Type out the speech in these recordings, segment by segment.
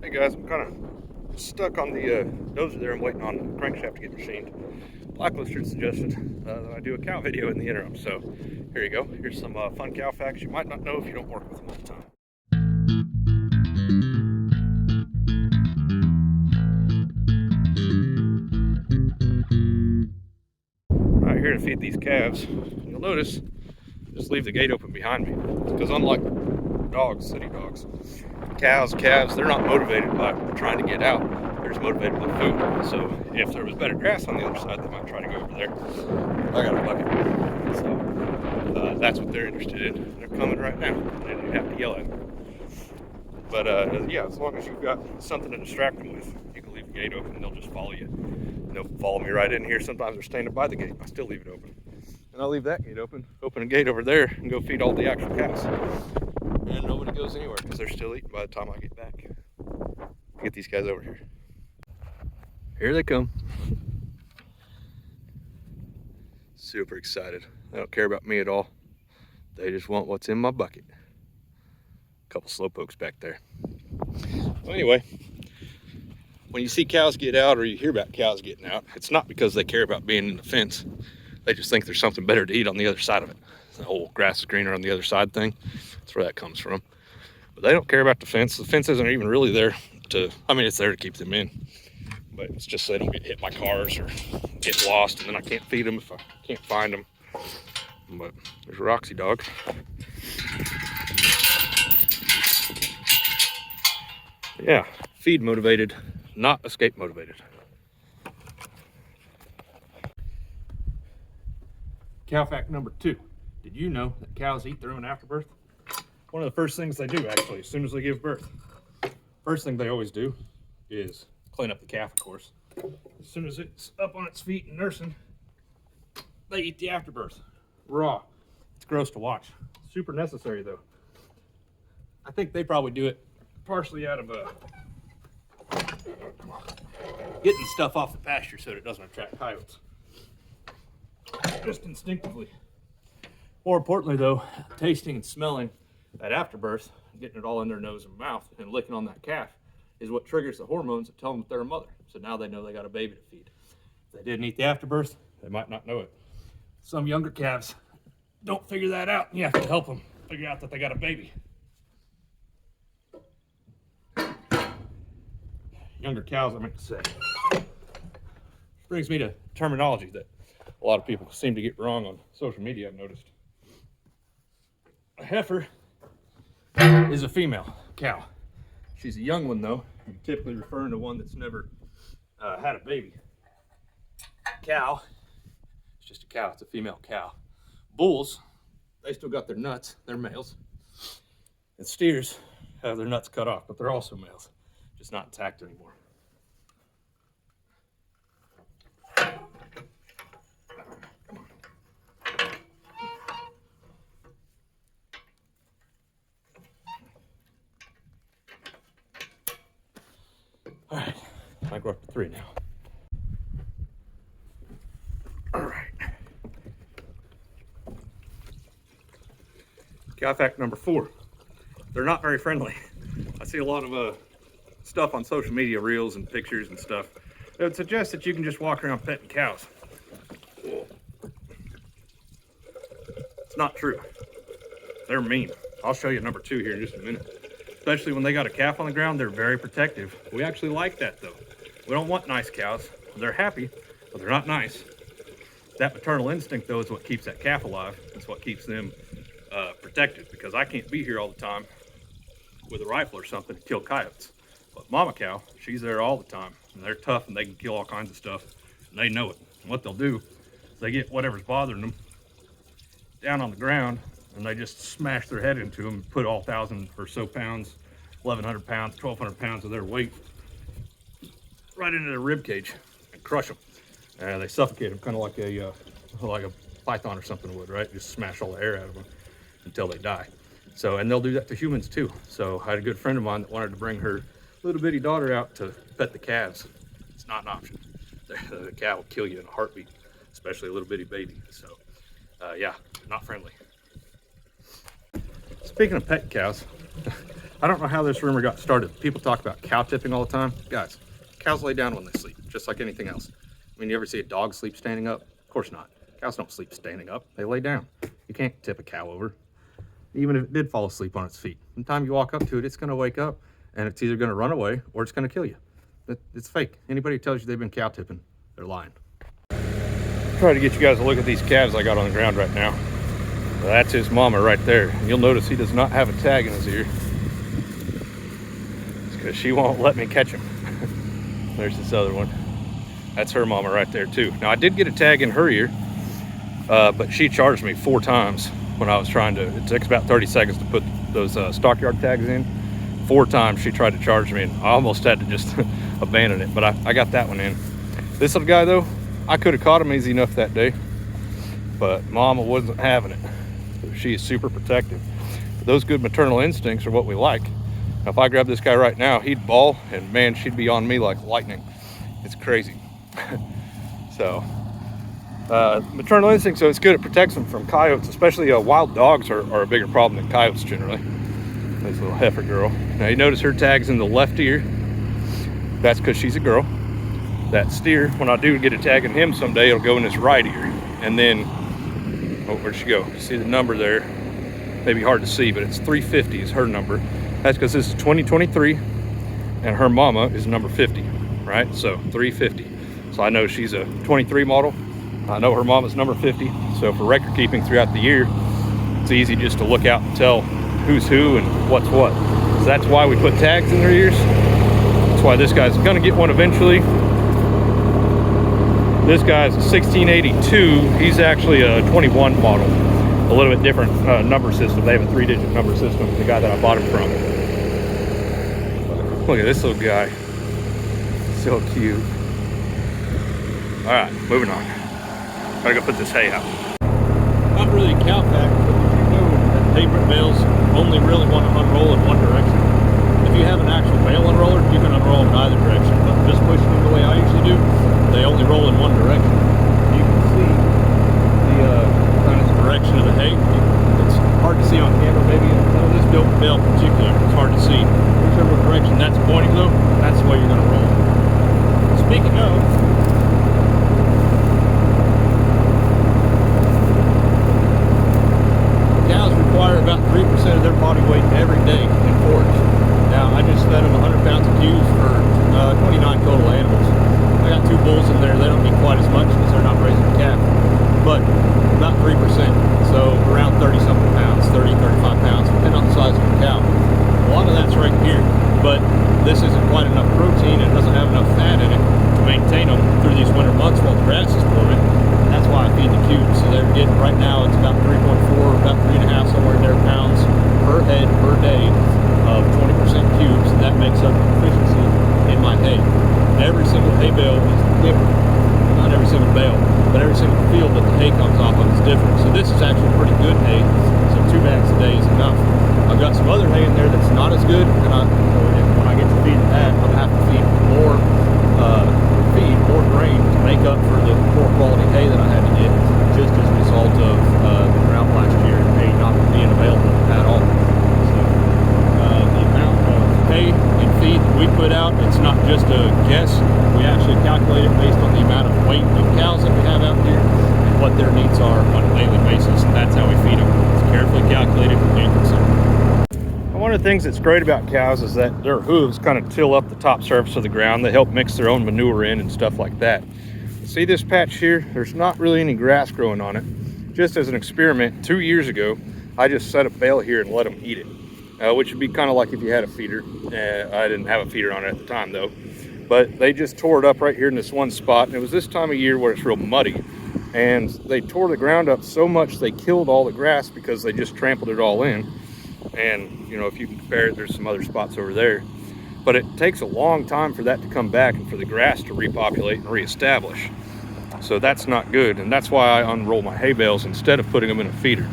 Hey guys, I'm kind of stuck on the dozer there. I'm waiting on the crankshaft to get machined. Blacklister suggested that I do a cow video in the interim. So here you go. Here's some fun cow facts you might not know if you don't work with them all the time. All right, here to feed these calves. You'll notice, just leave the gate open behind me. Because unlike dogs, city dogs, calves, they're not motivated by trying to get out. They're just motivated by food. So if there was better grass on the other side, they might try to go over there. I got a bucket. So that's what they're interested in. They're coming right now, and you have to yell at them. But yeah, as long as you've got something to distract them with, you can leave the gate open and they'll just follow you. And they'll follow me right in here. Sometimes they're standing by the gate. I still leave it open. And I'll leave that gate open a gate over there, and go feed all the actual cows. And nobody goes anywhere because they're still eating by the time I get back. Get these guys over here. Here they come. Super excited. They don't care about me at all. They just want what's in my bucket. A couple slowpokes back there. Well, anyway, when you see cows get out or you hear about cows getting out, it's not because they care about being in the fence. They just think there's something better to eat on the other side of it. The whole grass is greener on the other side thing. That's where that comes from. But they don't care about the fence. The fence isn't even really there to, I mean, it's there to keep them in. But it's just so they don't get hit by cars or get lost, and then I can't feed them if I can't find them. But there's Roxy dog. Yeah, feed motivated, not escape motivated. Cow fact number 2. Did you know that cows eat their own afterbirth? One of the first things they do, actually, as soon as they give birth. First thing they always do is clean up the calf, of course. As soon as it's up on its feet and nursing, they eat the afterbirth raw. It's gross to watch. Super necessary, though. I think they probably do it partially out of getting stuff off the pasture so that it doesn't attract coyotes. Just instinctively. More importantly, though, tasting and smelling that afterbirth, getting it all in their nose and mouth, and licking on that calf is what triggers the hormones that tell them that they're a mother. So now they know they got a baby to feed. If they didn't eat the afterbirth, they might not know it. Some younger calves don't figure that out, and you have to help them figure out that they got a baby. Younger cows, I meant to say. Which brings me to terminology that a lot of people seem to get wrong on social media, I've noticed. A heifer is a female cow. She's a young one, though. You're typically referring to one that's never had a baby. Cow, it's just a cow. It's a female cow. Bulls, they still got their nuts. They're males. And steers have their nuts cut off, but they're also males, just not intact anymore. All right, I think we're up to 3 now. All right. Cow fact number 4. They're not very friendly. I see a lot of stuff on social media, reels and pictures and stuff. It would suggest that you can just walk around petting cows. It's not true. They're mean. I'll show you number 2 here in just a minute. Especially when they got a calf on the ground, they're very protective. We actually like that, though. We don't want nice cows. They're happy, but they're not nice. That maternal instinct, though, is what keeps that calf alive. It's what keeps them protected, because I can't be here all the time with a rifle or something to kill coyotes. But mama cow, she's there all the time, and they're tough, and they can kill all kinds of stuff, and they know it. And what they'll do is they get whatever's bothering them down on the ground, and they just smash their head into them and put all 1,000 or so pounds, 1,100 pounds, 1,200 pounds of their weight right into their rib cage and crush them. They suffocate them, kind of like a python or something would, right? Just smash all the air out of them until they die. So, and they'll do that to humans too. So I had a good friend of mine that wanted to bring her little bitty daughter out to pet the calves. It's not an option. The cow will kill you in a heartbeat, especially a little bitty baby. So yeah, not friendly. Speaking of pet cows, I don't know how this rumor got started. People talk about cow tipping all the time. Guys, cows lay down when they sleep, just like anything else. I mean, you ever see a dog sleep standing up? Of course not. Cows don't sleep standing up. They lay down. You can't tip a cow over. Even if it did fall asleep on its feet. By the time you walk up to it, it's going to wake up, and it's either going to run away or it's going to kill you. It's fake. Anybody who tells you they've been cow tipping, they're lying. Try to get you guys a look at these calves I got on the ground right now. Well, that's his mama right there. You'll notice he does not have a tag in his ear. It's because she won't let me catch him. There's this other one. That's her mama right there too. Now I did get a tag in her ear, but she charged me 4 times when I was trying to. It takes about 30 seconds to put those stockyard tags in. 4 times she tried to charge me, and I almost had to just abandon it, but I got that one in. This little guy though, I could have caught him easy enough that day, but mama wasn't having it. She is super protective. Those good maternal instincts are what we like. Now, if I grab this guy right now, he'd bawl, and man, she'd be on me like lightning. It's crazy. So maternal instinct, so it's good. It protects them from coyotes, especially wild dogs are a bigger problem than coyotes generally. This little heifer girl. Now you notice her tag's in the left ear. That's because she's a girl. That steer, when I do get a tag in him someday, it'll go in his right ear. And then, oh, where'd she go? See the number there? Maybe hard to see, but it's 350 is her number. That's because this is 2023, and her mama is number 50, right? So 350. So I know she's a 23 model. I know her mama's number 50. So for record keeping throughout the year, it's easy just to look out and tell who's who and what's what. So that's why we put tags in their ears. That's why this guy's gonna get one eventually. This guy's a 1682. He's actually a 21 model. A little bit different number system. They have a 3-digit number system, the guy that I bought him from. Look at this little guy. So cute. All right, moving on. Gotta go put this hay out. Not really a cow fact, but did you know that hay bales only really want to unroll in one direction? If you have an actual bale unroller, you can unroll in either direction, but just pushing them the way I usually do, they only roll in one direction. You can see the kind of direction of the hay. It's hard to see on camera, maybe this bale in particular, it's hard to see. Whichever direction that's pointing though, that's the way you're gonna roll. Speaking of, cows require about 3% of their body weight every day in forage. Now, I just fed them 100 pounds of cues for 29 total animals. I got 2 bulls in there. They don't need quite as much because they're not raising a calf, but about 3%. So around 30-something pounds, 30, 35 pounds, depending on the size of the cow. A lot of that's right here, but this isn't quite enough protein and it doesn't have enough fat in it to maintain them through these winter months while the grass is forming. That's why I feed the cubes. So they're getting, right now, it's about 3.4, about 3.5, somewhere in there, pounds per head per day of 20% cubes, and that makes up the efficiency in my hay. Every single hay bale is different. Not every single bale, but every single field that the hay comes off of is different. So this is actually pretty good hay, so 2 bags a day is enough. I've got some other hay in there that's not as good, and when I get to feed that, I'm going to have to feed more grain to make up for the poor quality hay that I had to get, just as a result of the drought last year and hay not being available at all. So the amount of hay and feed that we put out, it's not just a guess. We actually calculate it based on the amount of weight of cows that we have out here and what their needs are on a daily basis, and that's how we feed them. It's carefully calculated and considered. One of the things that's great about cows is that their hooves kind of till up the top surface of the ground. They help mix their own manure in and stuff like that. See this patch here? There's not really any grass growing on it. Just as an experiment, 2 years ago, I just set a bale here and let them eat it, which would be kind of like if you had a feeder. I didn't have a feeder on it at the time though, but they just tore it up right here in this one spot. And it was this time of year where it's real muddy, and they tore the ground up so much they killed all the grass because they just trampled it all in. And you know, if you can compare it, there's some other spots over there, but it takes a long time for that to come back and for the grass to repopulate and reestablish. So that's not good, and that's why I unroll my hay bales instead of putting them in a feeder.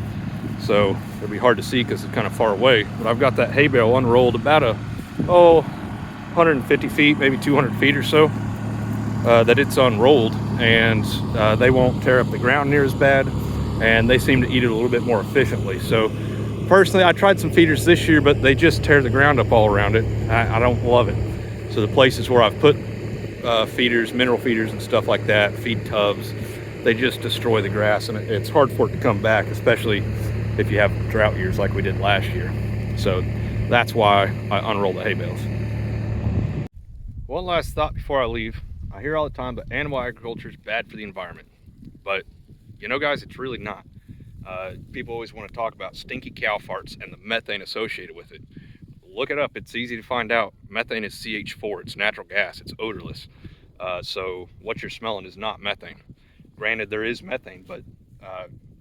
So it'll be hard to see because it's kind of far away, but I've got that hay bale unrolled about 150 feet, maybe 200 feet or so, that it's unrolled, and they won't tear up the ground near as bad, and they seem to eat it a little bit more efficiently. So Personally, I tried some feeders this year, but they just tear the ground up all around it. I don't love it. So the places where I've put feeders, mineral feeders and stuff like that, feed tubs, they just destroy the grass, and it's hard for it to come back, especially if you have drought years like we did last year. So that's why I unroll the hay bales. One last thought before I leave. I hear all the time that animal agriculture is bad for the environment, but you know, guys, it's really not. People always want to talk about stinky cow farts and the methane associated with it. Look it up. It's easy to find out. Methane is CH4. It's natural gas. It's odorless. So what you're smelling is not methane. Granted, there is methane, but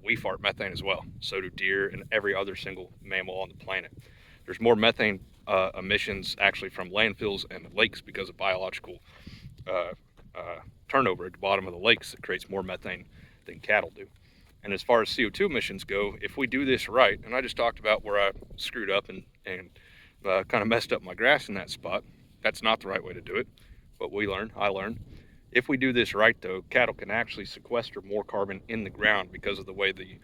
we fart methane as well. So do deer and every other single mammal on the planet. There's more methane emissions actually from landfills and lakes because of biological turnover at the bottom of the lakes that creates more methane than cattle do. And as far as CO2 emissions go, if we do this right, and I just talked about where I screwed up and kind of messed up my grass in that spot, that's not the right way to do it, but I learned. If we do this right though, cattle can actually sequester more carbon in the ground because of the way the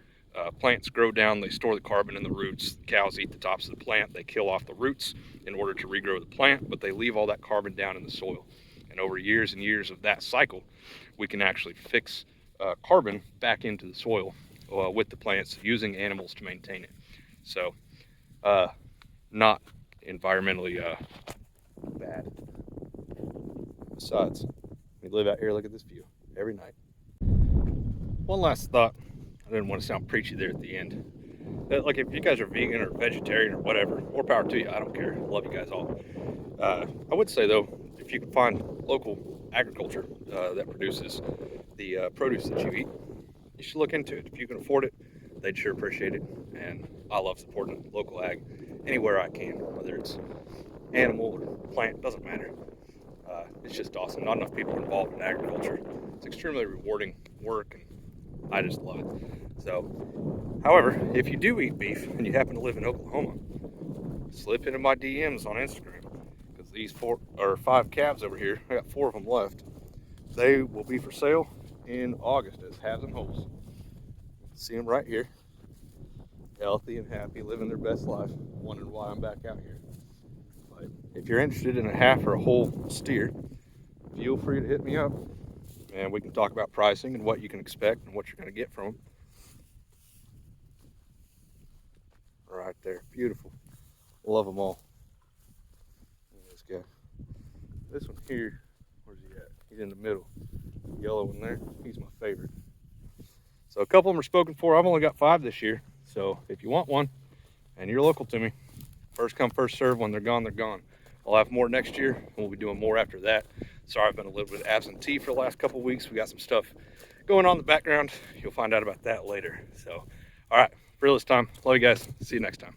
plants grow down. They store the carbon in the roots. The cows eat the tops of the plant. They kill off the roots in order to regrow the plant, but they leave all that carbon down in the soil. And over years and years of that cycle, we can actually fix carbon back into the soil with the plants, using animals to maintain it. So not environmentally bad. Besides, we live out here, look at this view every night. One last thought. I didn't want to sound preachy there at the end. Like, if you guys are vegan or vegetarian or whatever, more power to you. I don't care. I love you guys all. I would say though, if you can find local agriculture that produces the produce that you eat, you should look into it. If you can afford it, they'd sure appreciate it. And I love supporting local ag anywhere I can, whether it's animal or plant, doesn't matter. It's just awesome. Not enough people are involved in agriculture. It's extremely rewarding work, and I just love it. So, however, if you do eat beef and you happen to live in Oklahoma, slip into my DMs on Instagram, because these 4 or 5 calves over here, I got 4 of them left. They will be for sale in August as halves and wholes. See them right here, healthy and happy, living their best life. Wondering why I'm back out here. But if you're interested in a half or a whole steer, feel free to hit me up, and we can talk about pricing and what you can expect and what you're going to get from them. Right there, beautiful. Love them all. Look at this guy. This one here, where's he at? He's in the middle. Yellow one there, he's my favorite. So a couple of them are spoken for. I've only got 5 this year. So if you want one and you're local to me, first come, first serve. When they're gone, they're gone. I'll have more next year, and we'll be doing more after that. Sorry, I've been a little bit absentee for the last couple of weeks. We got some stuff going on in the background. You'll find out about that later. So, all right, for this time, love you guys. See you next time.